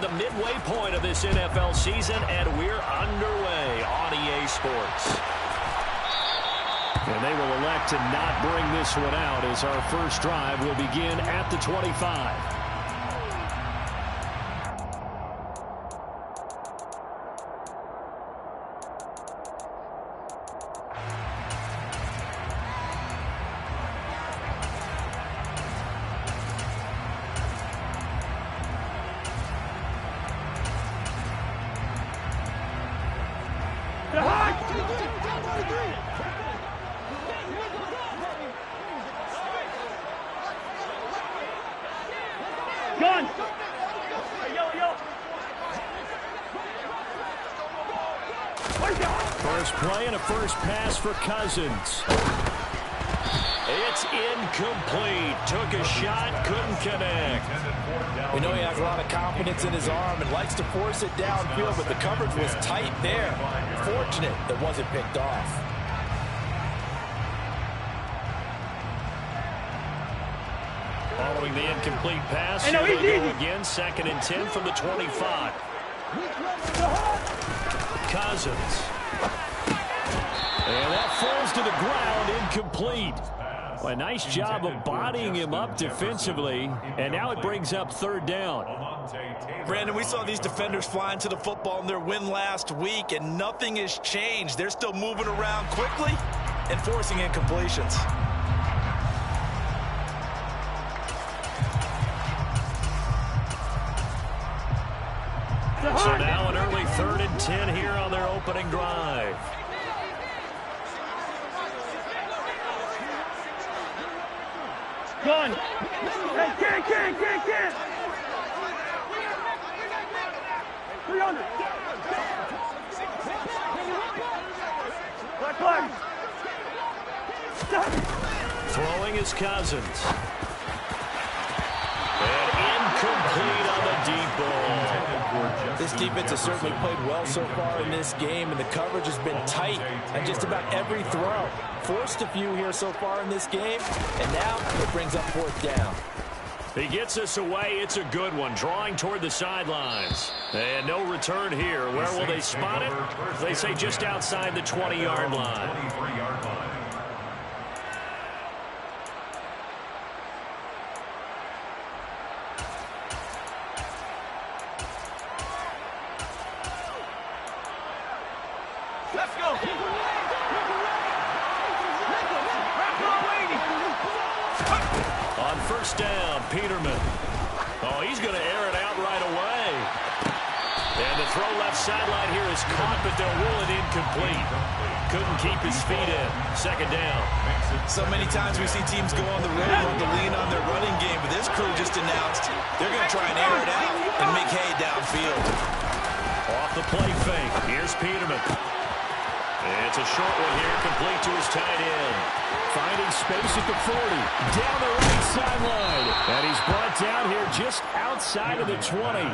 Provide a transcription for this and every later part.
the midway point of this NFL season, and we're underway on EA Sports. And they will elect to not bring this one out as our first drive will begin at the 25. First play and a first pass for Cousins. It's incomplete. Took a shot, couldn't connect. We know he has a lot of confidence in his arm and likes to force it downfield, but the coverage was tight there. Fortunate that wasn't picked off. Following the incomplete pass, here they go again. 2nd and 10 from the 25. Cousins. And that falls to the ground, incomplete. Well, a nice job of bodying him up defensively, and now it brings up 3rd down. Brandon, we saw these defenders flying to the football in their win last week, and nothing has changed. They're still moving around quickly and forcing incompletions. So now an early 3rd and 10 here on their opening drive. Gun! Hey, can't! 300! Throwing is Cousins. And incomplete on the deep ball. This defense has certainly played well so far in this game, and the coverage has been tight on just about every throw. Forced a few here so far in this game, and now it brings up 4th down. He gets us away. It's a good one. Drawing toward the sidelines. And no return here. Where will they spot it? They say just outside the 20-yard line. Let's go! On 1st down, Peterman. Oh, he's going to air it out right away. And the throw left sideline here is caught, but they'll rule it incomplete. Couldn't keep his feet in. 2nd down. So many times we see teams go on the road and to lean on their running game, but this crew just announced they're going to try and air it out and make hay downfield. Off the play fake. Here's Peterman. It's a short one here, complete to his tight end. Finding space at the 40. Down the right sideline. And he's brought down here just outside of the 20.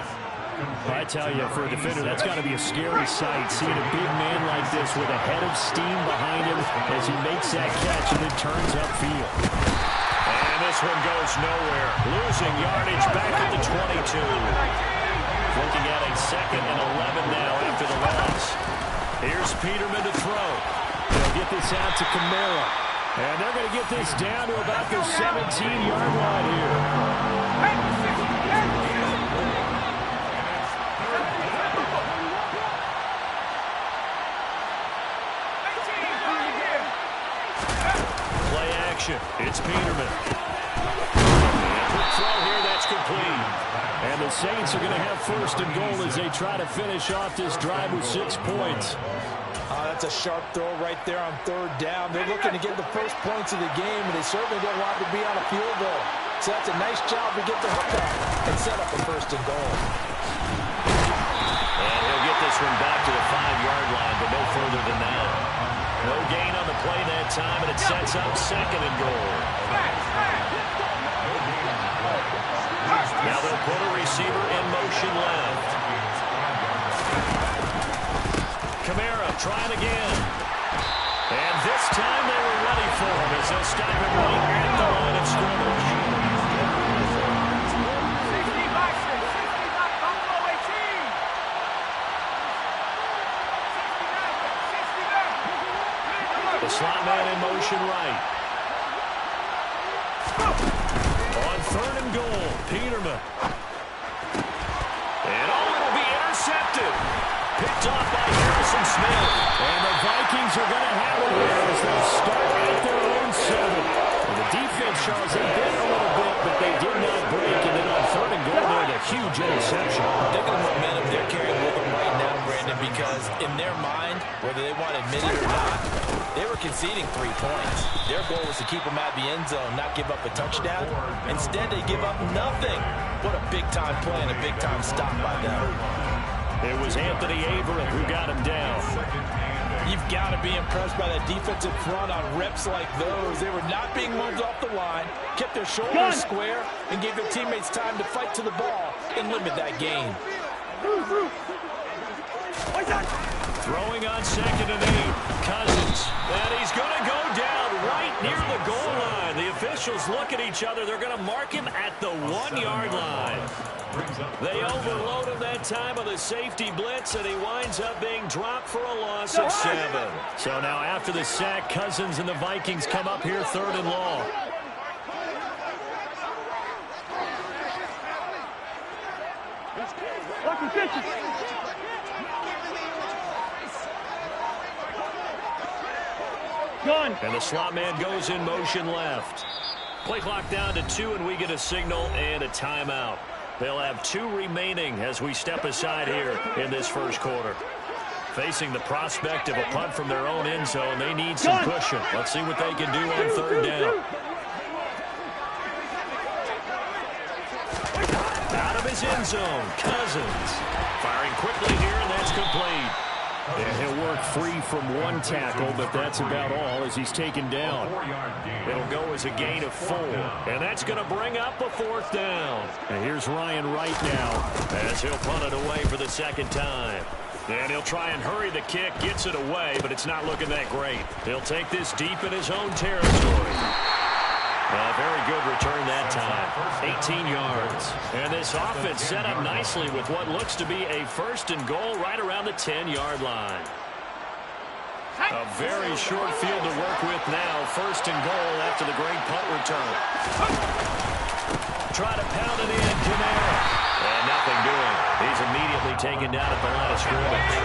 I tell you, for a defender, that's got to be a scary sight, seeing a big man like this with a head of steam behind him as he makes that catch and then turns upfield. And this one goes nowhere. Losing yardage back at the 22. Looking at a 2nd and 11 now after the loss. Here's Peterman to throw. They'll get this out to Kamara. And they're going to get this down to about the 17-yard line here. Play action. It's Peterman. And quick throw here. That's complete. And the Saints are going to have 1st and goal as they try to finish off this drive with 6 points. That's a sharp throw right there on 3rd down. They're looking to get the first points of the game, and they certainly don't want to be on a field goal. So that's a nice job to get the hook up and set up a 1st and goal. And he'll get this one back to the 5-yard line, but no further than that. No gain on the play that time, and it sets up 2nd and goal. Now they'll put a receiver in motion left. Kamara trying again. And this time they were ready for him as they'll stop him right at the line of scrimmage. slot man in motion right. On 3rd and goal, Peterman. And it'll be intercepted. Picked off by Harrison Smith. And the Vikings are going to have it here as they start at their own 7. Well, the defense, Charles, they bit a little bit, but they did not break. And then on 3rd and goal, they had a huge interception. Look at the momentum they're carrying with them right now, Brandon, because in their mind, whether they want to admit it or not, they were conceding 3 points. Their goal was to keep them at the end zone, not give up a touchdown. Instead, they give up nothing. What a big-time play and a big-time stop by them. It was Anthony Averett who got him down. You've got to be impressed by that defensive front on reps like those. They were not being moved off the line, kept their shoulders square, and gave their teammates time to fight to the ball and limit that gain. Throwing on 2nd and 8. Cousins. And he's going to go down right near the goal line. The officials look at each other. They're going to mark him at the 1-yard line. They overload him that time of the safety blitz, and he winds up being dropped for a loss of 7. So now after the sack, Cousins and the Vikings come up here 3rd and long. And the slot man goes in motion left. Play clock down to 2, and we get a signal and a timeout. They'll have 2 remaining as we step aside here in this first quarter. Facing the prospect of a punt from their own end zone, they need some cushion. Let's see what they can do on 3rd down. Out of his end zone, Cousins. Firing quickly here, and that's complete. And he'll work free from 1 tackle, but that's about all as he's taken down. It'll go as a gain of 4, and that's going to bring up a 4th down. And here's Ryan right now as he'll punt it away for the 2nd time. And he'll try and hurry the kick, gets it away, but it's not looking that great. He'll take this deep in his own territory. A very good return that time. 18 yards. And this offense set up nicely with what looks to be a 1st and goal right around the 10-yard line. A very short field to work with now. 1st and goal after the great punt return. Try to pound it in, Kamara. And nothing doing. He's immediately taken down at the line of scrimmage.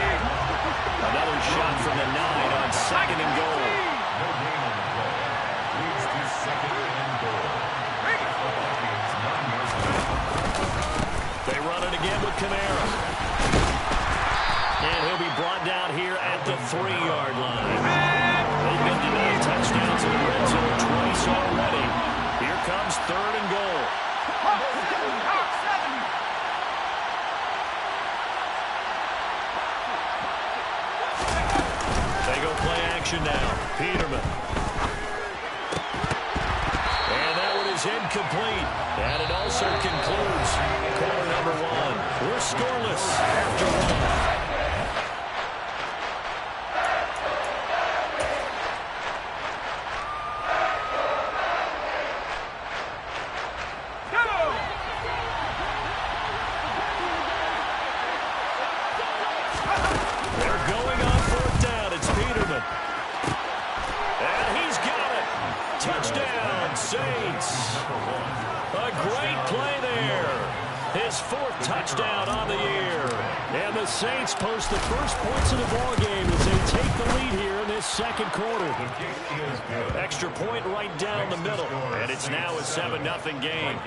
Another shot from the 9 on 2nd and goal. They run it again with Kamara. And he'll be brought down here at the 3-yard line. They've been denied touchdowns in the red zone twice already. Here comes 3rd and goal. They go play action now. Peterman. And that one is incomplete. And it also concludes quarter number 1. We're scoreless after 1. They're going on 4th down. It's Peterman. And he's got it. Touchdown, Saints. A great play there. His 4th touchdown on the year. And the Saints post the first points of the ballgame as they take the lead here in this 2nd quarter. Extra point right down the middle. And it's now a 7-0 game.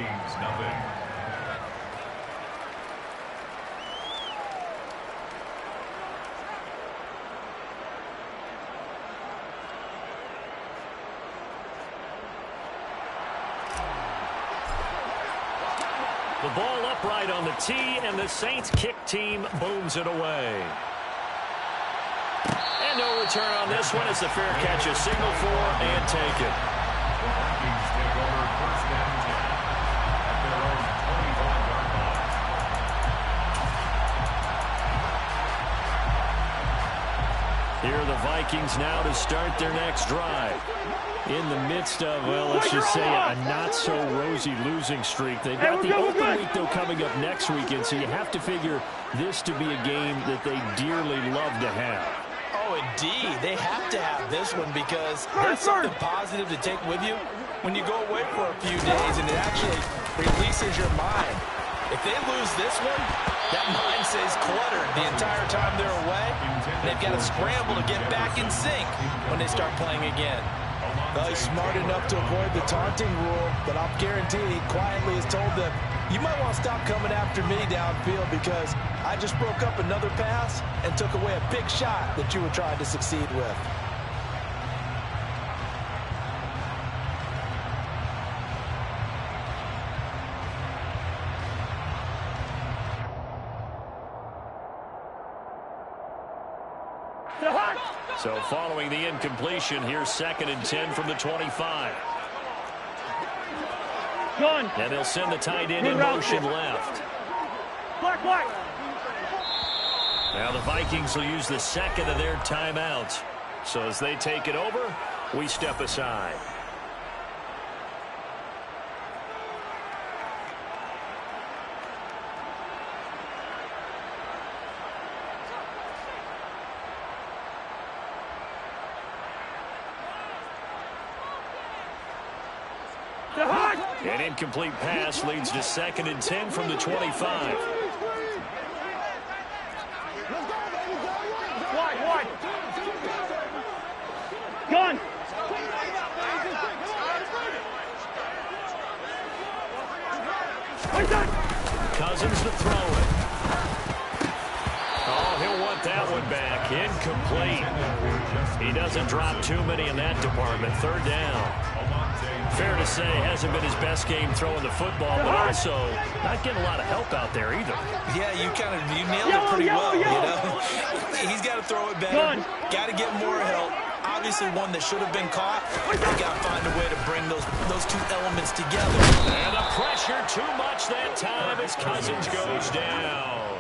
The ball upright on the tee, and the Saints kick team booms it away. And no return on this one as the fair catch is signaled for and taken. Here are the Vikings now to start their next drive. In the midst of, well, let's just say a not-so-rosy losing streak. They've got the open week, though, coming up next weekend, so you have to figure this to be a game that they dearly love to have. Oh, Oh, indeed. They have to have this one because that's something positive to take with you when you go away for a few days, and it actually releases your mind. If they lose this one, that mind stays cluttered the entire time they're away. They've got to scramble to get back in sync when they start playing again. Well, he's smart enough to avoid the taunting rule, but I'll guarantee he quietly has told them, you might want to stop coming after me downfield because I just broke up another pass and took away a big shot that you were trying to succeed with. So following the incompletion, here's 2nd and 10 from the 25. And they'll send the tight end in motion left. Black. Now the Vikings will use the 2nd of their timeouts. So as they take it over, we step aside. An incomplete pass leads to 2nd and 10 from the 25. Wide. Gun. Cousins to throw it. Oh, he'll want that one back. Incomplete. He doesn't drop too many in that department. 3rd down. Fair to say, hasn't been his best game throwing the football, but also not getting a lot of help out there either. Yeah, you nailed it pretty well, you know. He's got to throw it better. Got to get more help. Obviously one that should have been caught. They got to find a way to bring those two elements together. And the pressure too much that time as Cousins goes down.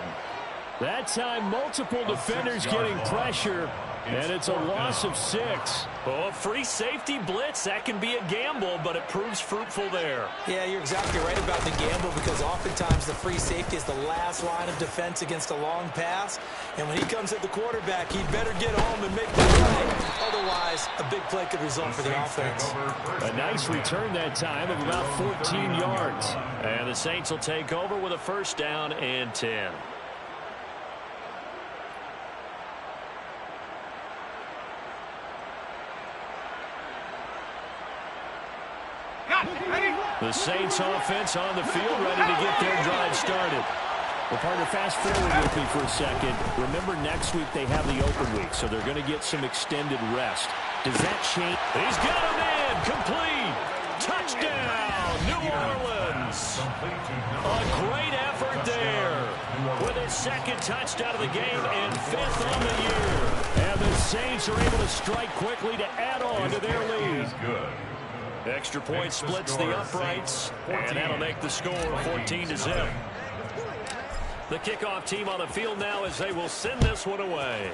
That time, multiple defenders getting pressure, and it's a loss of 6. Oh, a free safety blitz, that can be a gamble, but it proves fruitful there. Yeah, you're exactly right about the gamble because oftentimes the free safety is the last line of defense against a long pass. And when he comes at the quarterback, he'd better get home and make the play. Otherwise, a big play could result for the offense. A nice return that time of about 14 yards. And the Saints will take over with a 1st down and 10. The Saints offense on the field, ready to get their drive started. Well, partner, fast forward with me for a second. Remember, next week they have the open week, so they're going to get some extended rest. Does that change? He's got a man, complete. Touchdown, New Orleans. A great effort there with his 2nd touchdown of the game and 5th on the year. And the Saints are able to strike quickly to add on to their lead. Extra point splits the uprights, and that'll make the score 14-0. The kickoff team on the field now as they will send this one away.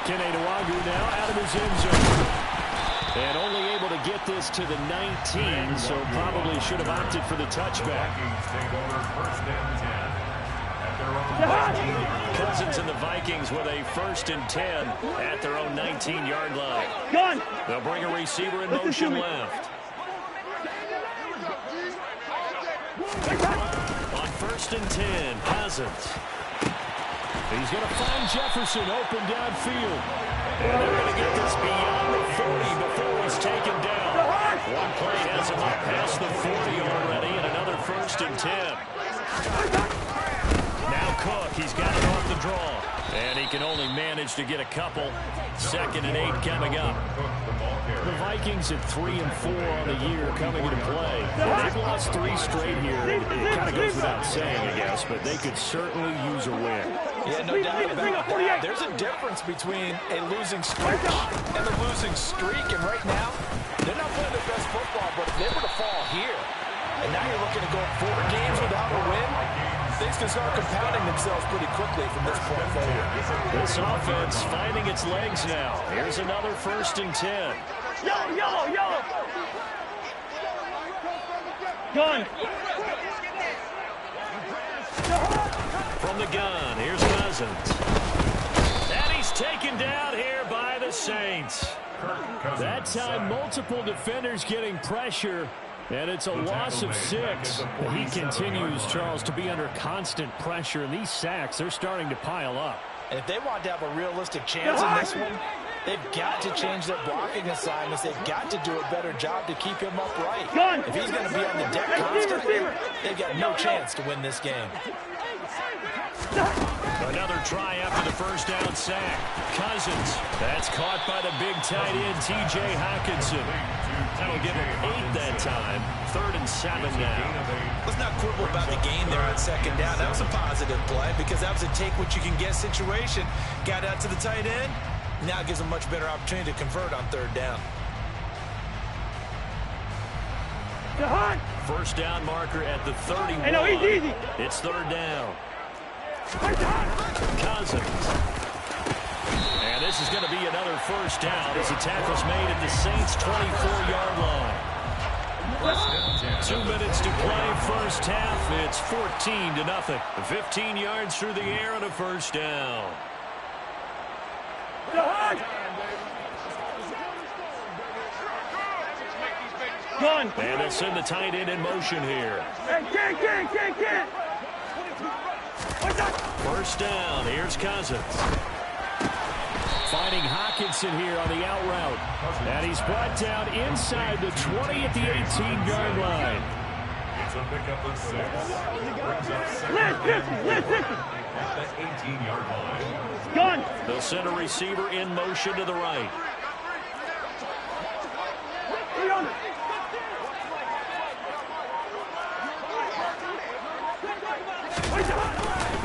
Keneduagu now out of his end zone. And only able to get this to the 19, so probably should have opted for the touchback. Cousins and the Vikings with a 1st and 10 at their own 19-yard line. Gun. They'll bring a receiver in motion left. On 1st and 10, Cousins. He's going to find Jefferson open downfield. And they're going to get this beyond the 40 before he's taken down. One play has him up past the 40 already, and another 1st and 10. Now Cook, he's got it off the draw. And he can only manage to get a couple. 2nd and 8 coming up. The Vikings at 3 and 4 on the year coming into play. Well, they've lost 3 straight here. It kind of goes without saying, I guess, but they could certainly use a win. Yeah, no doubt about that. There's a difference between a losing streak and a losing streak. And right now, they're not playing their best football, but if they were to fall here, and now you're looking to go 4 games without a win, things can start compounding themselves pretty quickly from this point forward. This offense finding its legs now. Here's another 1st and 10. Yellow. Gun. From the gun. Here's Cousins. And he's taken down here by the Saints. That time, multiple defenders getting pressure, and it's a loss of 6. He continues, Charles, to be under constant pressure, and these sacks, they're starting to pile up. And if they want to have a realistic chance in this one, they've got to change their blocking assignments. They've got to do a better job to keep him upright. If he's going to be on the deck constantly, they've got no chance to win this game. Another try after the first down sack. Cousins. That's caught by the big tight end, T.J. Hockenson. That'll give him 8 that time. 3rd and 7 now. Let's not quibble about the gain there on second down. That was a positive play because that was a take-what-you-can-get situation. Got out to the tight end. Now gives him a much better opportunity to convert on 3rd down. First down marker at the 31. Hey, no, he's easy. It's 3rd down. Cousins. And this is going to be another first down as the tackle's made at the Saints' 24-yard line. 2 minutes to play first half. It's 14-0. 15 yards through the air on a first down. Gun. And they'll send the tight end in motion here. Hey, can't. First down. Here's Cousins. Finding Hockenson here on the out route. And he's brought down inside the 20 at the 18-yard line. It's a pickup of 6. Let's 50. At the 18-yard line. Gun. They'll send a receiver in motion to the right.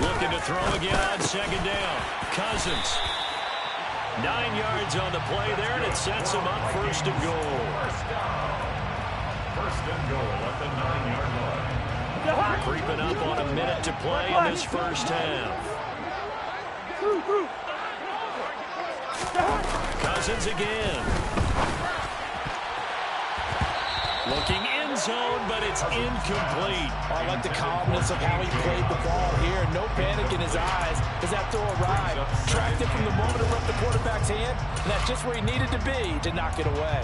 Looking to throw again on second down. Cousins. 9 yards on the play there, and it sets him up 1st and goal. First and goal at the 9-yard line. Creeping up on a minute to play in this first half. Cousins again. Looking end zone, but it's incomplete. I like the calmness of how he played the ball here. No panic in his eyes as that throw arrived. Tracked it from the moment it left the quarterback's hand, and that's just where he needed to be to knock it away.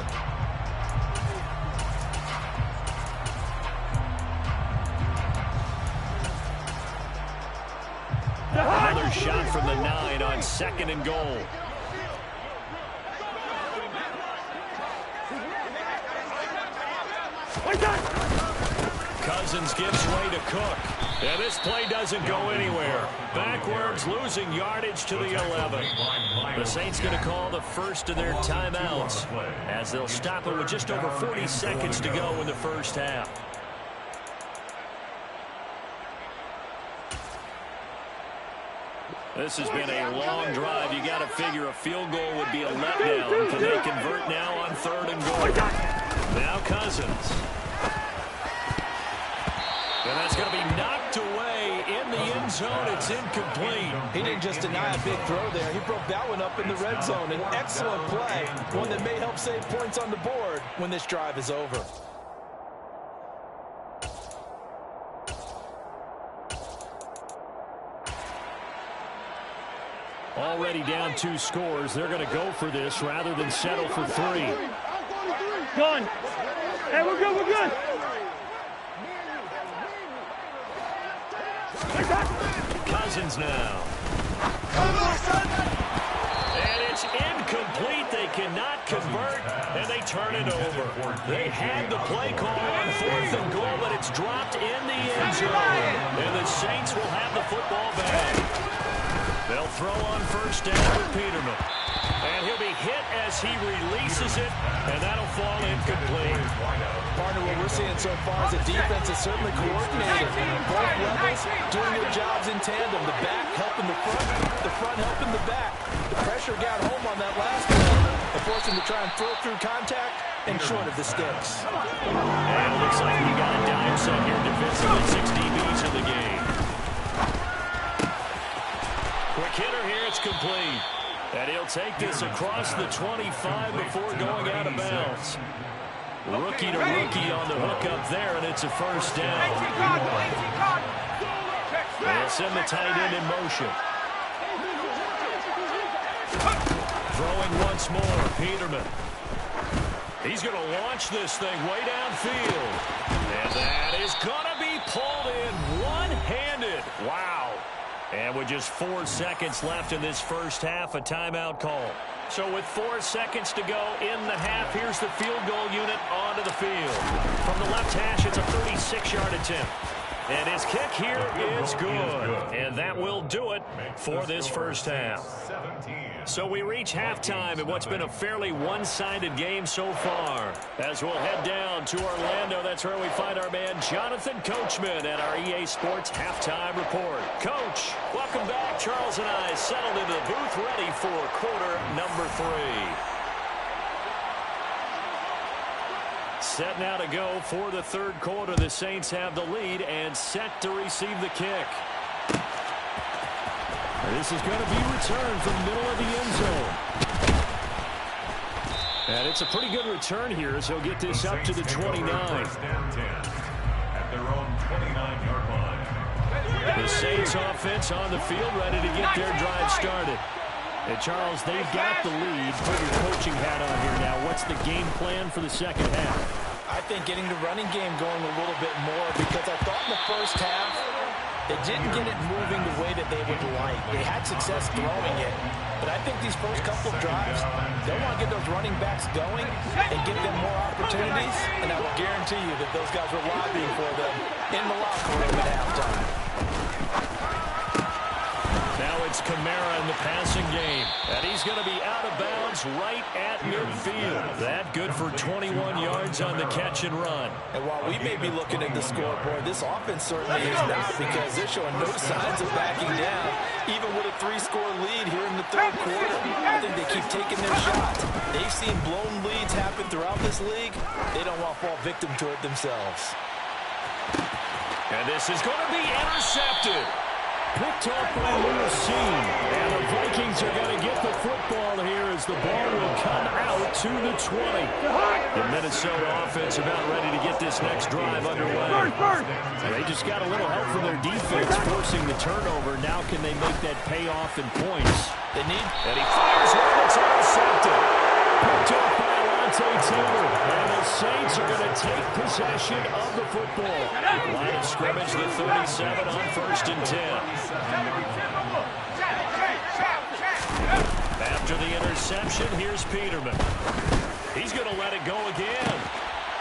Another shot from the 9 on 2nd and goal. Cousins gives way to Cook. And this play doesn't go anywhere. Backwards, losing yardage to the 11. The Saints going to call the first of their timeouts as they'll stop it with just over 40 seconds to go in the first half. This has been a long drive. You got to figure a field goal would be a letdown. Can they convert now on 3rd and goal? Now Cousins. And that's going to be knocked away in the end zone. It's incomplete. He didn't just deny a big throw there. He broke that one up in the red zone. An excellent play. One that may help save points on the board when this drive is over. Already down 2 scores. They're going to go for this rather than settle for 3. Gun. Hey, we're good. Cousins now. And it's incomplete. They cannot convert, and they turn it over. They had the play call on 4th and goal, but it's dropped in the end zone. And the Saints will have the football back. They'll throw on first down with Peterman. And he'll be hit as he releases it, and that'll fall incomplete. Partner, what we're seeing so far is the defense is certainly coordinated. Both levels doing their jobs in tandem. The back helping the front helping the back. The pressure got home on that last one and forced him to try and throw through contact and short of the sticks. And it looks like you got a dime set here defensively. 6 DBs in the game. Quick hitter here, it's complete. And he'll take this across the 25 before going out of bounds. Rookie to rookie on the hook up there, and it's a first down. They'll send the tight end in motion. Throwing once more, Peterman. He's going to launch this thing way downfield. And that is going to be pulled in one-handed. Wow. And with just 4 seconds left in this first half, a timeout call. So with 4 seconds to go in the half, here's the field goal unit onto the field. From the left hash, it's a 36-yard attempt. And his kick here is good. And that will do it for this first half. So we reach halftime in what's been a fairly one-sided game so far. As we'll head down to Orlando, that's where we find our man Jonathan Coachman at our EA Sports Halftime Report. Coach, welcome back. Charles and I settled into the booth ready for quarter number 3. Set now to go for the third quarter. The Saints have the lead and set to receive the kick. This is going to be returned from the middle of the end zone. And it's a pretty good return here as he'll get this up to the 29. At their own 29-yard line. The Saints offense on the field ready to get their drive started. And Charles, they've got the lead. Put your coaching hat on here now. What's the game plan for the second half? I think getting the running game going a little bit more, because I thought in the first half they didn't get it moving the way that they would like. They had success throwing it, but I think these first couple of drives, they want to get those running backs going and give them more opportunities, and I will guarantee you that those guys were lobbying for them in the locker room at halftime. Now it's Kamara in the passing game, and he's going to be out of bounds right at midfield. That good for 21 yards on the catch and run. And while we may be looking at the scoreboard, this offense certainly is not, because they're showing no signs of backing down, even with a 3-score lead here in the third quarter. I think they keep taking their shots. They've seen blown leads happen throughout this league. They don't want to fall victim to it themselves. And this is going to be intercepted. Picked off by Lucine. And the Vikings are going to get the football here as the ball will come out to the 20. The Minnesota offense about ready to get this next drive underway. They just got a little help from their defense forcing the turnover. Now can they make that pay off in points? They need. And he fires one that's intercepted. Picked off by Taylor. And the Saints are going to take possession of the football. Line of scrimmage, the 37 on 1st and 10. After the interception, here's Peterman. He's going to let it go again.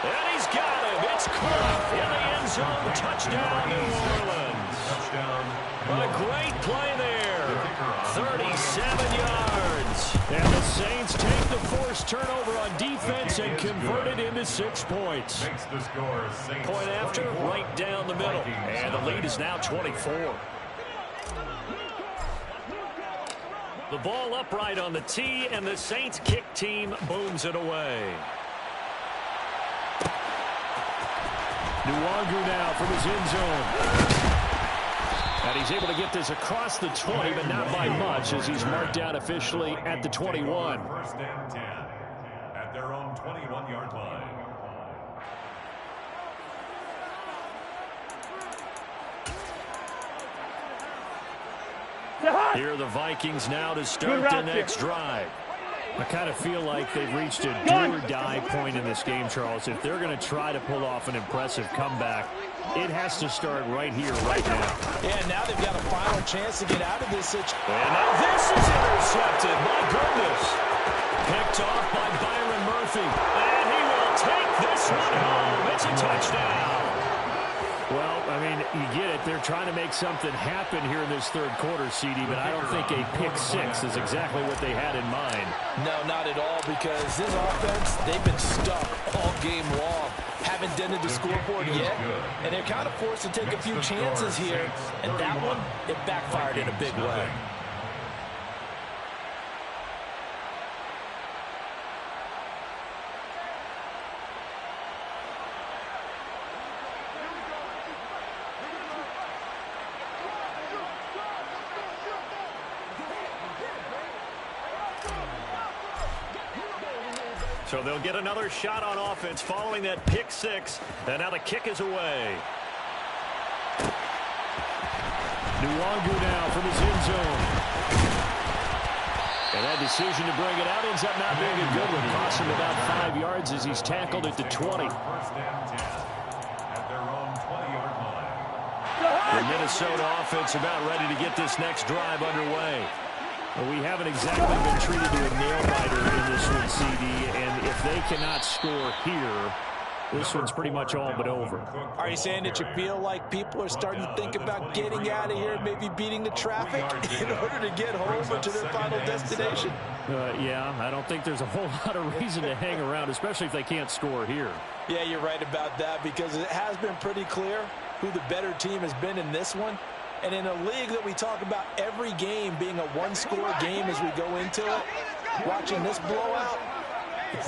And he's got him. It's caught in the end zone. Touchdown, New Orleans. A great play there. 37 yards. And the Saints take the forced turnover on defense and convert it into 6 points. Point after, right down the middle. And the lead is now 24. The ball upright on the tee, and the Saints kick team booms it away. Nwangu now from his end zone. And he's able to get this across the 20, but not by much, as he's marked down officially at the 21. 1st and 10 at their own 21-yard line. Here are the Vikings now to start the next drive. I kind of feel like they've reached a do-or-die point in this game, Charles. If they're going to try to pull off an impressive comeback, it has to start right here, right now. Yeah, now they've got a final chance to get out of this situation. And now this is intercepted. My goodness. Picked off by Byron Murphy. And he will take this one home. It's a touchdown. Well, I mean, you get it. They're trying to make something happen here in this third quarter, CD, but I don't think a pick six is exactly what they had in mind. No, not at all, because this offense, they've been stuck all game long. Haven't dented the scoreboard yet, and they're kind of forced to take a few chances here, and that one, it backfired in a big way. So they'll get another shot on offense following that pick six. And now the kick is away. Nwangu now from his end zone. And that decision to bring it out ends up not being a good one. Costs him about 5 yards as he's tackled at the 20. The Minnesota offense about ready to get this next drive underway. Well, we haven't exactly been treated to a nail-biter in this one, CD, and if they cannot score here, this one's pretty much all but over. Are you saying that you feel like people are starting to think about getting out of here, maybe beating the traffic in order to get home or to their final destination? Yeah, I don't think there's a whole lot of reason to hang around, especially if they can't score here. Yeah, you're right about that, because it has been pretty clear who the better team has been in this one. And in a league that we talk about every game being a one-score game as we go into it, watching this blowout,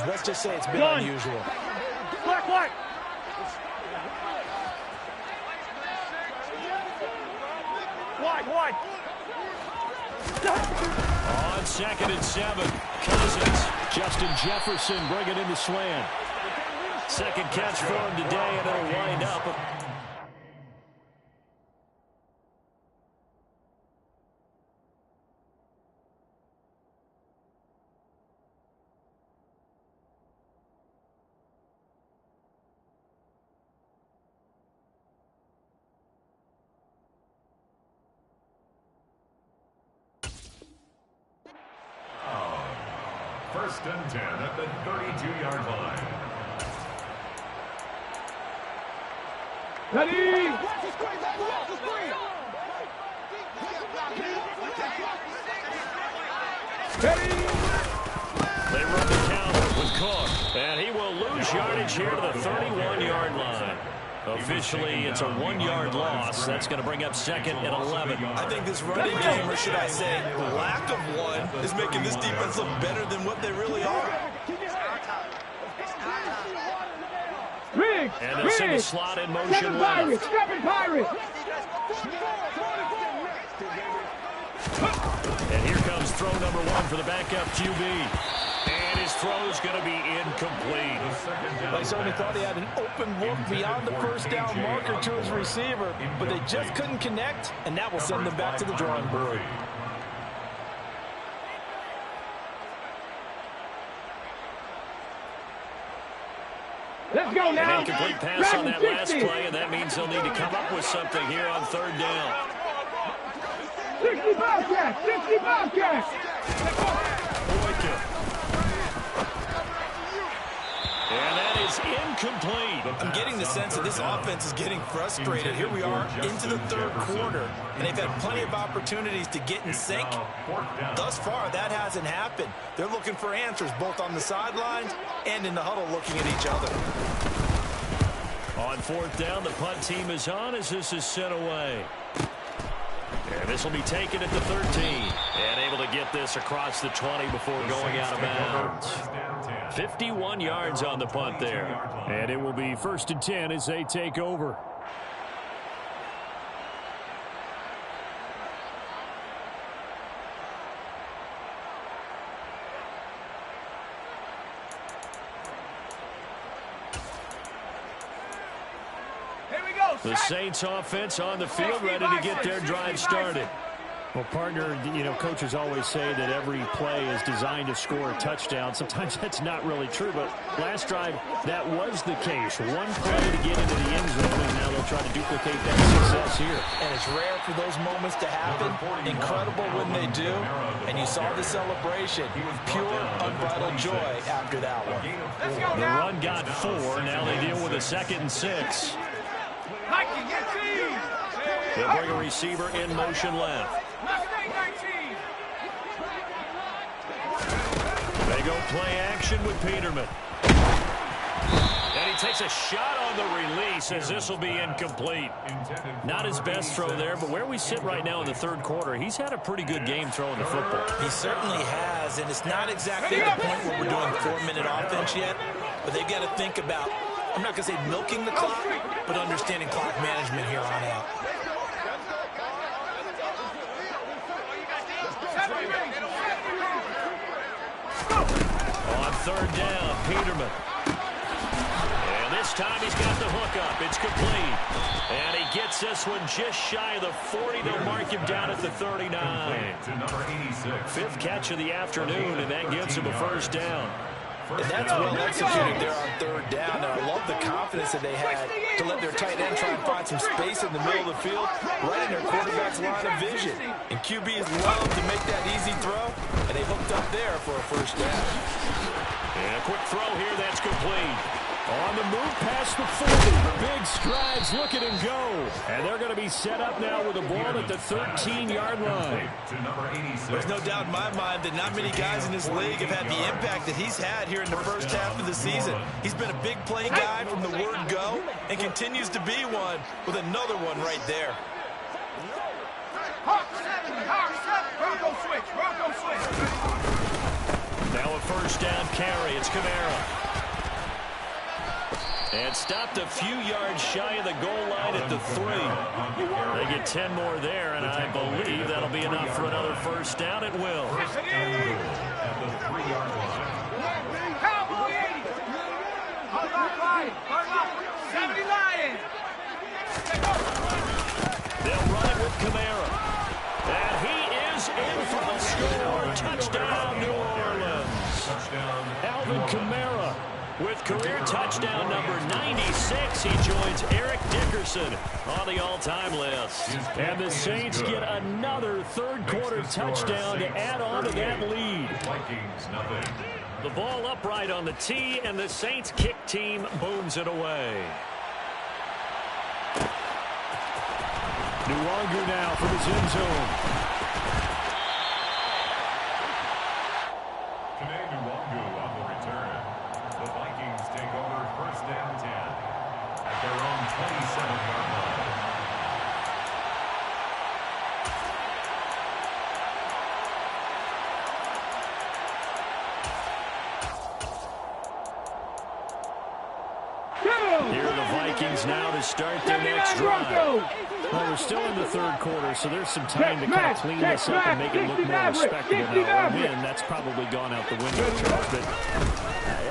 let's just say it's been unusual. Black, black. Wide. On 2nd and 7, Cousins. Justin Jefferson bringing in the slant. Second catch for him today, and it'll wind up. First and 10 at the 32-yard line. Ready? They run the counter with Cook, and he will lose yardage here to the 31-yard line. Officially, it's a 1-yard loss. That's going to bring up 2nd and 11. I think this running game, or should I say lack of one, is making this defense look better than what they really are. And they'll send the slot in motion left. And here comes throw number 1 for the backup QB. And his throw's going to be incomplete. I certainly thought he had an open look beyond the first down marker to his receiver, but they just couldn't connect, and that will send them back to the drawing board. Let's go now. An incomplete pass on that last play, and that means they'll need to come up with something here on 3rd down. 60 Bobcats! 60 Bobcats! And that is incomplete. I'm getting the sense that this offense is getting frustrated. Here we are into the 3rd quarter, and they've had plenty of opportunities to get in sync. Thus far, that hasn't happened. They're looking for answers both on the sidelines and in the huddle looking at each other. On 4th down, the punt team is on as this is sent away. And this will be taken at the 13. And able to get this across the 20 before going out of bounds. 51 yards on the punt there. And it will be 1st and 10 as they take over. The Saints offense on the field ready to get their drive started. Well, partner, you know, coaches always say that every play is designed to score a touchdown. Sometimes that's not really true, but last drive, that was the case. One play to get into the end zone, and now they'll try to duplicate that success here. And it's rare for those moments to happen. Incredible when they do. And you saw the celebration. Pure, unbridled joy after that one. The run got 4. Now they deal with a 2nd and 6. They'll bring a receiver in motion left. They go play action with Peterman. And he takes a shot on the release as this will be incomplete. Not his best throw there, but where we sit right now in the 3rd quarter, he's had a pretty good game throwing the football. He certainly has, and it's not exactly the point where we're doing 4-minute offense yet, but they've got to think about, I'm not going to say milking the clock, but understanding clock management here on out. On 3rd down, Peterman. And this This time he's got the hook up. It's complete. And he gets this one just shy of the 40. They'll mark him down at the 39. Fifth catch of the afternoon, and that gives him a first down. And that's well executed there on third down. And I love the confidence that they had to let their tight end try and find some space in the middle of the field, right in their quarterback's line of vision. And QBs love to make that easy throw, and they hooked up there for a first down. And a quick throw here, that's complete. On the move past the 40. Big strides, look at him go. And they're going to be set up now with the ball at the 13-yard line. There's no doubt in my mind that not many guys in this league have had the impact that he's had here in the first half of the season. He's been a big play guy from the word go and continues to be one with another one right there. Bronco switch. Now a first down carry. It's Kamara. And stopped a few yards shy of the goal line at the 3. They get 10 more there, and I believe that'll be enough for another first down. It will. At the 3-yard line. Cowboy 80. 70 Lions. They'll run it with Kamara. And he is in for the score. Touchdown, New Orleans. Alvin Kamara with career touchdown number 96. He joins Eric Dickerson on the all-time list. And the Saints get another third-quarter touchdown to add on to that lead. Vikings, nothing. The ball upright on the tee, and the Saints kick team booms it away. Nwangu now from his end zone. Nwangu on the return. The Vikings take over first down 10 at their own 27-yard line. Here are the Vikings now to start their next drive. Well, we're still in the third quarter, so there's some time to kind of clean this up and make it look more respectable now. A win, that's probably gone out the window, Charles. But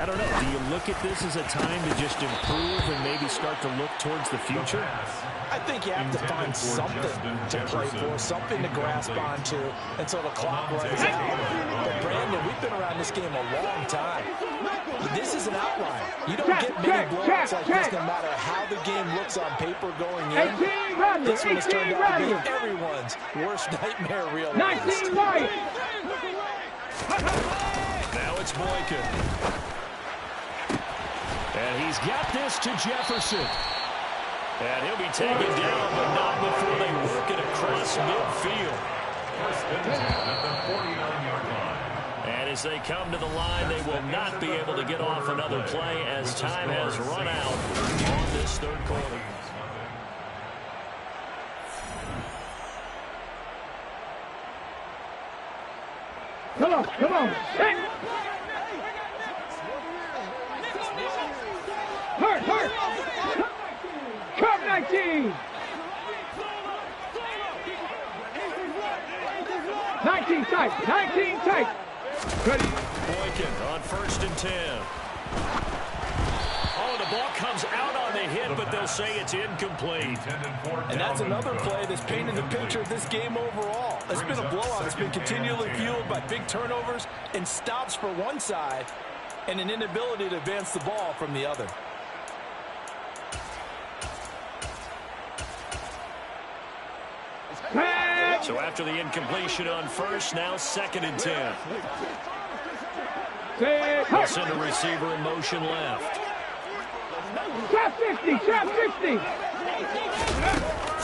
I don't know. Do you look at this as a time to just improve and maybe start to look towards the future? I think you have to find something to play for, something to grasp onto until the clock runs out. But, Brandon, we've been around this game a long time. This is an outlier. You don't get many blowouts like this no matter how the game looks on paper going in. This one has turned out to be everyone's worst nightmare realized. 19 right. Now it's Boykin. And he's got this to Jefferson. And he'll be taken down, but not before they work it across midfield. First and 10 at the 49-yard line. And as they come to the line, they will not be able to get off another play as time has run out on this third quarter. Come on. Hey. Hurt. Come 19. 19 tight. Ready. Boykin on first and 10. Oh, the ball comes out on the hit, but they'll say it's incomplete. And that's another play that's painted the picture of this game overall. It's been a blowout. It's been continually fueled by big turnovers and stops for one side and an inability to advance the ball from the other. So after the incompletion on first, now second and 10. They'll send a receiver in motion left. Trap 50.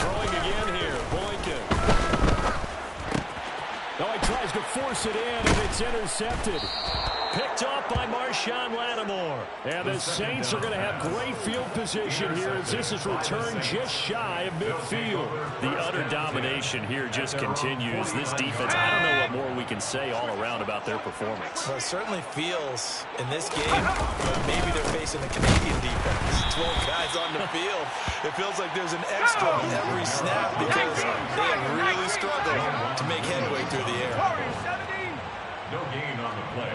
Throwing again here, Boykin. Oh, he tries to force it in, and it's intercepted. Picked off by Marshawn Lattimore. And the Saints are going to have great field position here as this is returned just shy of midfield. The utter domination here just continues. This defense, I don't know what more we can say all around about their performance. Well, it certainly feels in this game, maybe they're facing a Canadian defense. 12 guys on the field. It feels like there's an extra every snap because they have really struggled to make headway through the air. No gain on the play.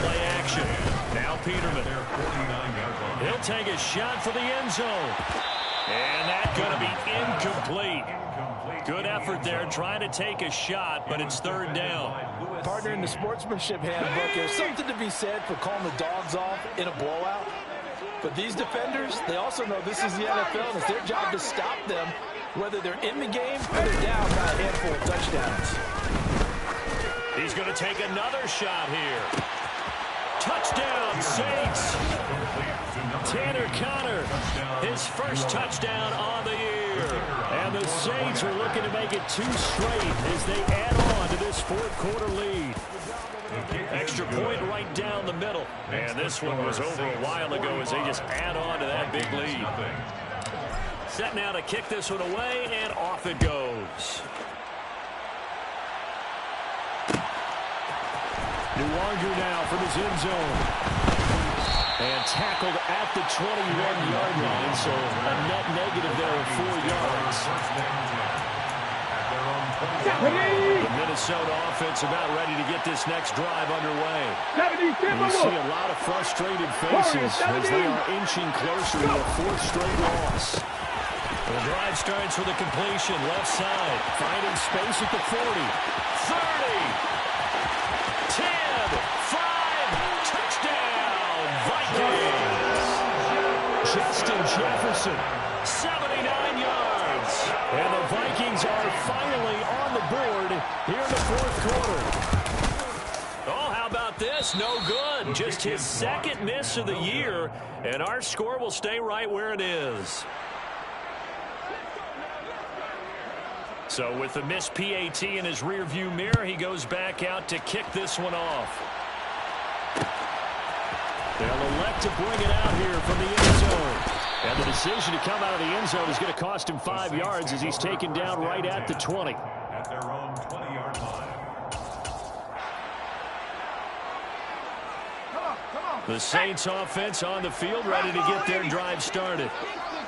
Play action. Now Peterman. He'll take a shot for the end zone. And that's going to be incomplete. Good effort there trying to take a shot, but it's third down. Partner, in the sportsmanship handbook, there's something to be said for calling the dogs off in a blowout. But these defenders, they also know this is the NFL, and it's their job to stop them, whether they're in the game or they're down by a handful of touchdowns. He's going to take another shot here. Touchdown, Saints. Tanner Conner, his first touchdown on the year. And the Saints are looking to make it 2 straight as they add on to this fourth-quarter lead. Extra point right down the middle. And this one was over a while ago as they just add on to that big lead. Set now to kick this one away, and off it goes. Nwangu now from his end zone. And tackled at the 21-yard line, so a net negative there of 4 yards. The Minnesota offense about ready to get this next drive underway. And you see a lot of frustrated faces as they are inching closer to a 4th straight loss. The drive starts with a completion, left side, finding space at the 40, 30. 10, 5, touchdown, Vikings. Justin Jefferson, 79 yards. And the Vikings are finally on the board here in the fourth quarter. Oh, how about this? No good. Just his 2nd miss of the year, and our score will stay right where it is. So with the missed PAT in his rearview mirror, he goes back out to kick this one off. They'll elect to bring it out here from the end zone. And the decision to come out of the end zone is going to cost him 5 yards as he's taken down right at the 20. At their own 20-yard line. The Saints offense on the field ready to get their drive started.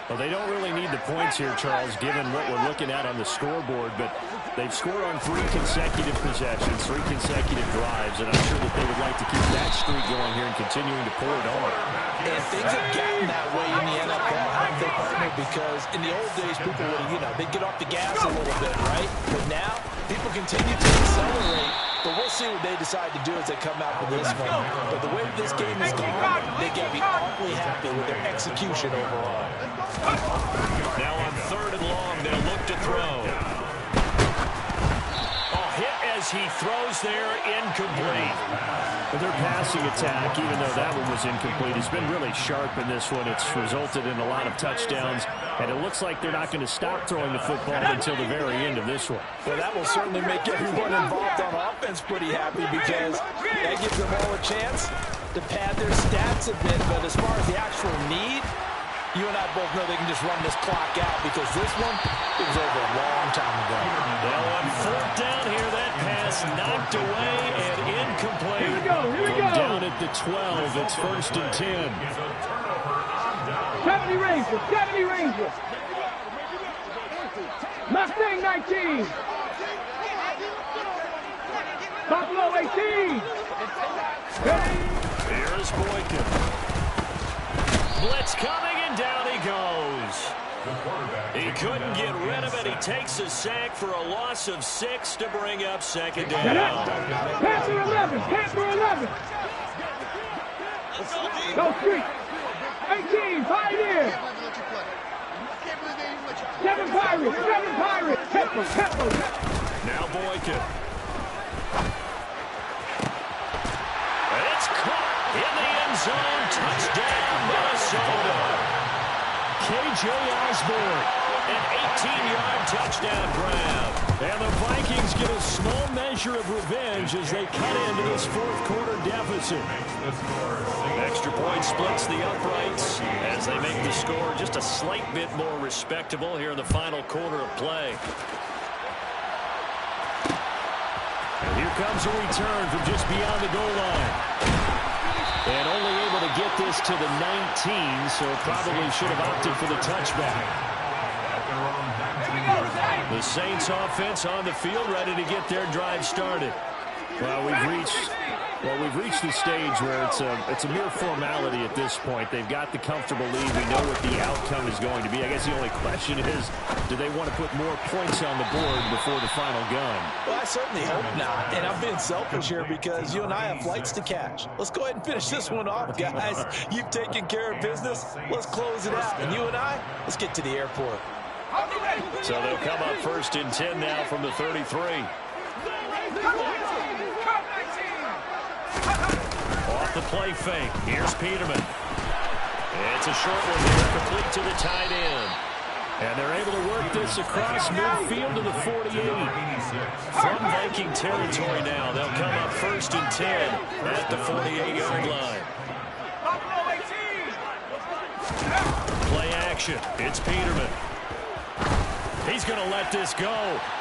Well, they don't really need the points here, Charles, given what we're looking at on the scoreboard, but they've scored on 3 consecutive possessions, 3 consecutive drives, and I'm sure that they would like to keep that streak going here and continuing to pour it on. And things have gotten that way in the NFL, haven't they, partner? Because in the old days, people would, they'd get off the gas a little bit, right? But now, people continue to accelerate, but we'll see what they decide to do as they come out with this one. But the way this game is gone, they got to be awfully happy with their execution overall. Now on 3rd and long, they'll look to throw. Oh, hit as he throws there, incomplete. But their passing attack, even though that one was incomplete, has been really sharp in this one. It's resulted in a lot of touchdowns, and it looks like they're not going to stop throwing the football until the very end of this one. Well, that will certainly make everyone involved on offense pretty happy because that gives them all a chance to pad their stats a bit. But as far as the actual need, you and I both know they can just run this clock out because this one, it was over a long time ago. Well, on 4th down here, that pass knocked away and incomplete. Here we go. From down at the 12, it's 1st and 10. 70 Rangers, 70 Rangers. Mustang 19. Buffalo 18. Here's Boykin. Blitz coming, and down he goes. He couldn't get rid of it. He takes a sack for a loss of 6 to bring up 2nd down. Panther 11, Panther 11. Go street. 18, Pioneer. 7 Pirates, 7 Pirates. Pepper. Now Boykin. And it's caught in the end zone. Touchdown, Minnesota. K.J. Osborne, an 18-yard touchdown grab. And the Vikings get a small measure of revenge as they cut into this fourth-quarter deficit. Extra point splits the uprights as they make the score just a slight bit more respectable here in the final quarter of play. And here comes a return from just beyond the goal line. And only able to get this to the 19, so probably should have opted for the touchback. The Saints offense on the field ready to get their drive started. Well, we've reached the stage where it's a mere formality at this point. They've got the comfortable lead. We know what the outcome is going to be. I guess the only question is, do they want to put more points on the board before the final gun? Well, I certainly hope not. And I'm being selfish here because you and I have flights to catch. Let's go ahead and finish this one off, guys. You've taken care of business. Let's close it out. And you and I, let's get to the airport. So they'll come up 1st and 10 now from the 33. Off the play fake. Here's Peterman. It's a short one here, complete to the tight end. And they're able to work this across midfield to the 48. From Viking territory now, they'll come up 1st and 10 at the 48-yard line. Play action. It's Peterman. He's going to let this go.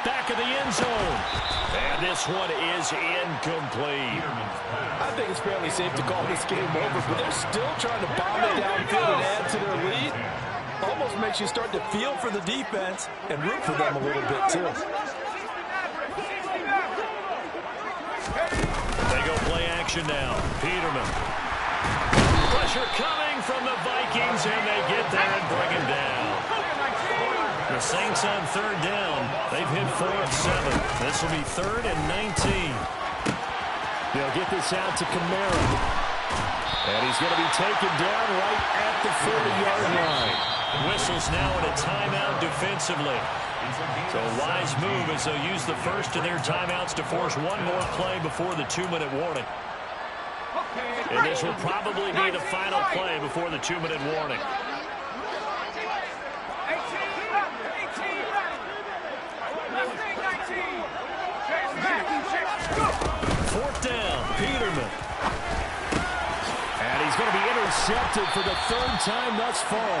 Back of the end zone. And this one is incomplete. I think it's fairly safe to call this game over, but they're still trying to bomb it downfield and add to their lead. Almost makes you start to feel for the defense and root for them a little bit, too. They go play action now. Peterman. Pressure coming from the Vikings, and they get there and bring him down. The Saints on 3rd down. They've hit 4 of 7. This will be 3rd and 19. They'll get this out to Kamara. And he's going to be taken down right at the 40-yard line. Whistles now in a timeout defensively. So a wise move as they'll use the first of their timeouts to force one more play before the 2-minute warning. And this will probably be the final play before the 2-minute warning. 4th down, Peterman. And he's going to be intercepted for the 3rd time thus far.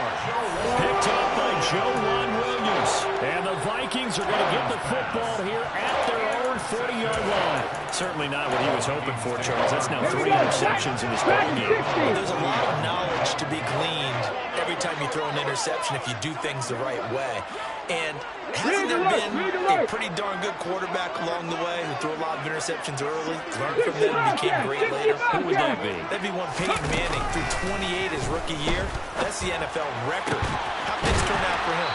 Picked up by Joe Williams. And the Vikings are going to get the football here at their own 40-yard line. Certainly not what he was hoping for, Charles. That's now 3 interceptions in this ballgame. Well, there's a lot of knowledge to be gleaned every time you throw an interception if you do things the right way. And hasn't there been a pretty darn good quarterback along the way who threw a lot of interceptions early, learned from them, and became great later? Who would that be? That'd be one Peyton Manning threw 28 his rookie year. That's the NFL record. How things turn out for him?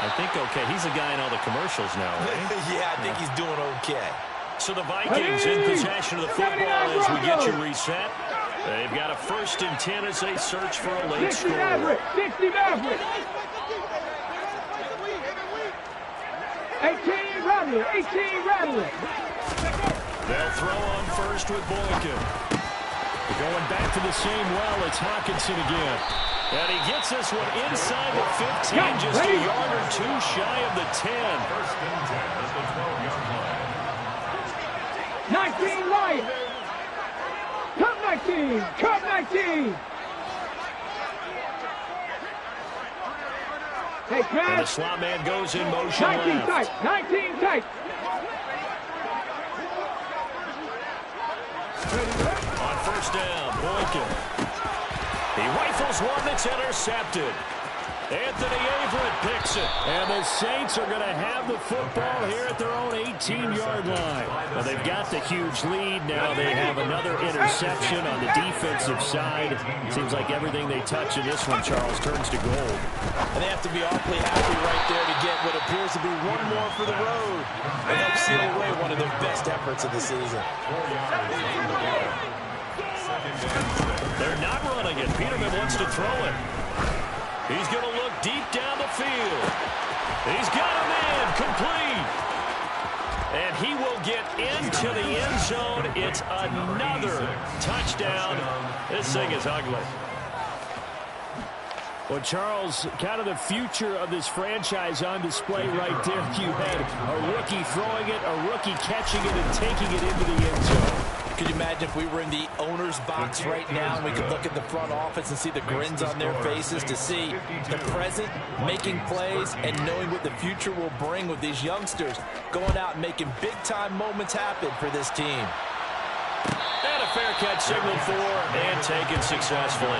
I think okay. He's a guy in all the commercials now, right? Yeah, I think he's doing okay. So the Vikings in possession of the football as we get you reset. They've got a 1st and 10 as they search for a late score. 60 Maverick. 18 Rattler. 18 Rattler. They'll throw on first with Boykin. Going back to the same well, it's Hawkinson again. And he gets this one inside the 15, just a yard or 2 shy of the 10. 1st and 10 at the 12-yard line. 19 Light. Come 19. Come 19. Hey, And the Cash. slot man goes in motion 19 left. tight. 19 tight. On 1st down, Boykin. He rifles one that's intercepted. Anthony Averett picks it. And the Saints are going to have the football here at their own 18-yard line. Well, they've got the huge lead. Now they have another interception on the defensive side. Seems like everything they touch in this one, Charles, turns to gold. And they have to be awfully happy right there to get what appears to be one more for the road. And help seal away one of their best efforts of the season. They're not running it. Peterman wants to throw it. He's going to look deep down the field. He's got him in, complete. And he will get into the end zone. It's another touchdown. This thing is ugly. Well, Charles, kind of the future of this franchise on display right there. You had a rookie throwing it, a rookie catching it, and taking it into the end zone. Could you imagine if we were in the owner's box right now and we could look at the front office and see the grins on their faces to see the present making plays and knowing what the future will bring with these youngsters going out and making big-time moments happen for this team. And a fair catch signaled for and taken successfully.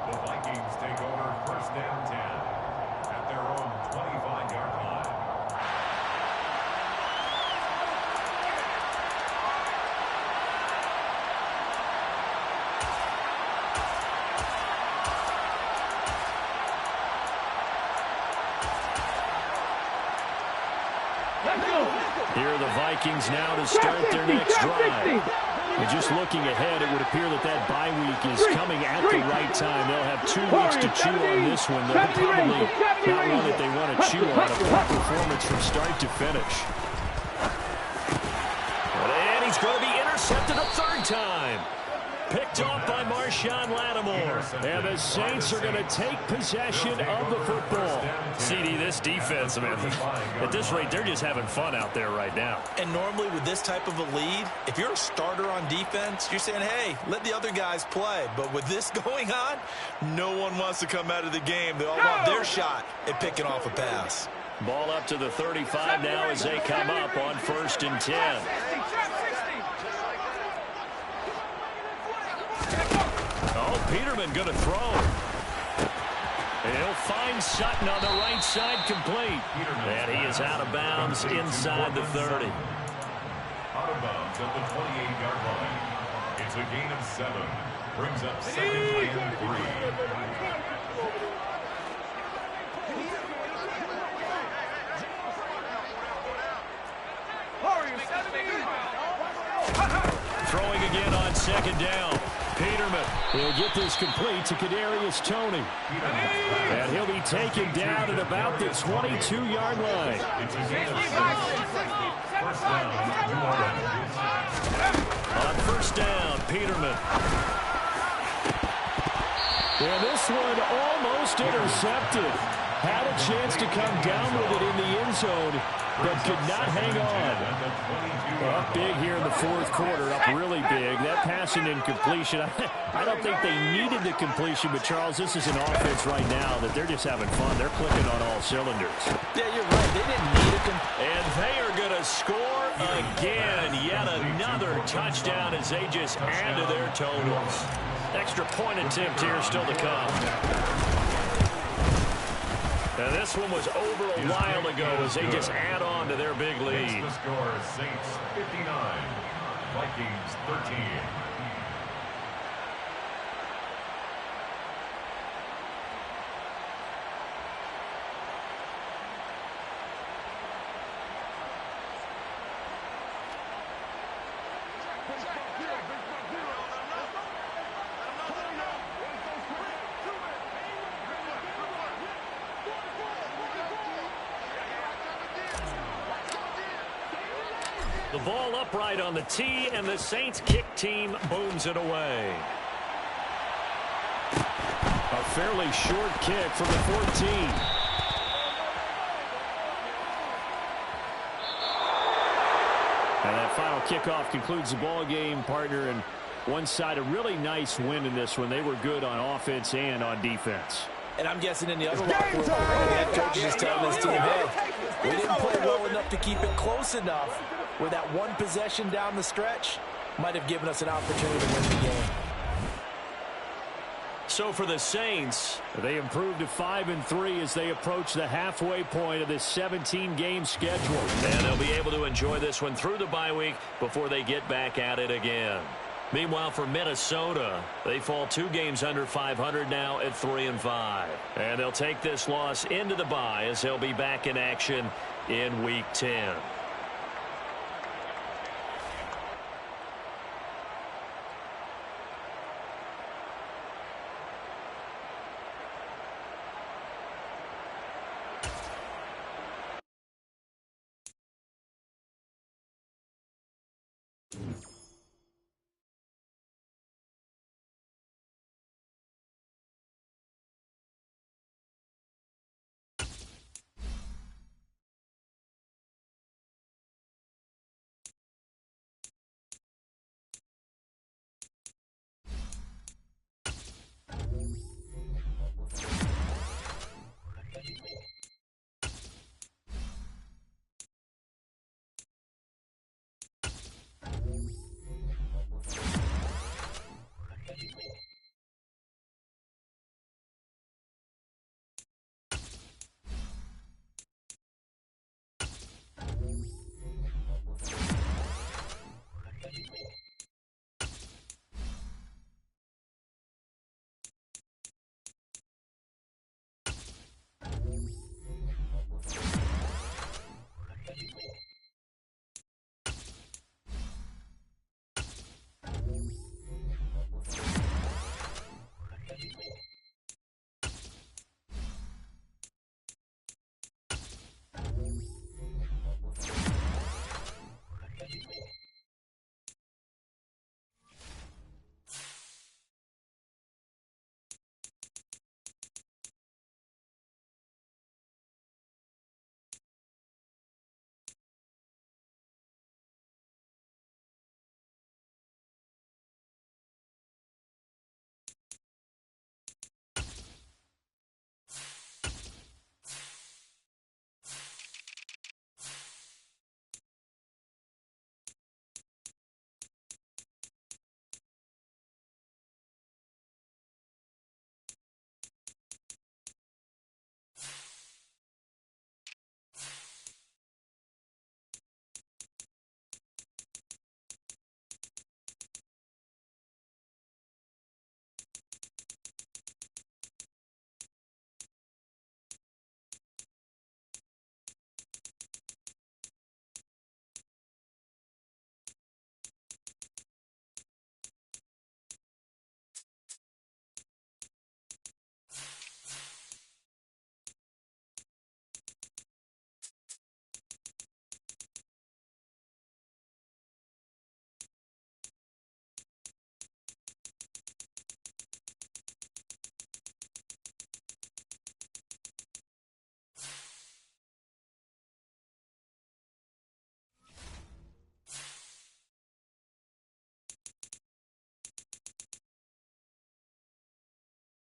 The Vikings take over 1st and 10 at their own 25-yard line. Here are the Vikings now to start their next drive. And just looking ahead, it would appear that that bye week is coming at the right time. They'll have 2 weeks to chew on this one. They're probably not one that they want to chew on. A poor performance from start to finish. And he's going to be intercepted a 3rd time. Picked off by Marshawn Lattimore. And the Saints are going to take possession of the football. CD, this defense, man, at this rate, they're just having fun out there right now. And normally with this type of a lead, if you're a starter on defense, you're saying, hey, let the other guys play. But with this going on, no one wants to come out of the game. They all want their shot at picking off a pass. Ball up to the 35 now as they come up on 1st and 10. Oh, Peterman going to throw. He'll find Sutton on the right side, complete. And he is out of bounds inside the 30. Out of bounds at the 28-yard line. It's a gain of 7. Brings up 2nd and 3. Throwing again on 2nd down. Peterman. He'll get this complete to Kadarius Toney. And he'll be taken down at about the 22-yard line. It's a gain of 6. First down, 2 On 1st down, Peterman. And this one almost intercepted. Had a chance to come down with it in the end zone, but could not hang on. Up big here in the 4th quarter, up really big. That passing incompletion, I don't think they needed the completion, but Charles, this is an offense right now that they're just having fun. They're clicking on all cylinders. Yeah, you're right. They didn't need it. And they are going to score again. Yet another touchdown as they just add to their totals. Extra point attempt here still to come. And this one was over a while ago as they just add on to their big lead. The score, Saints 59, Vikings 13. The ball upright on the tee, and the Saints kick team booms it away. A fairly short kick from the 14. And that final kickoff concludes the ball game, partner. And one side, a really nice win in this one. They were good on offense and on defense. And I'm guessing in the other locker room, the head coach is telling his team, hey, we didn't play well enough to keep it close enough where that one possession down the stretch might have given us an opportunity to win the game. So for the Saints, they improved to 5-3 as they approach the halfway point of this 17-game schedule. And they'll be able to enjoy this one through the bye week before they get back at it again. Meanwhile, for Minnesota, they fall 2 games under 500 now at 3-5. And they'll take this loss into the bye as they'll be back in action in Week 10.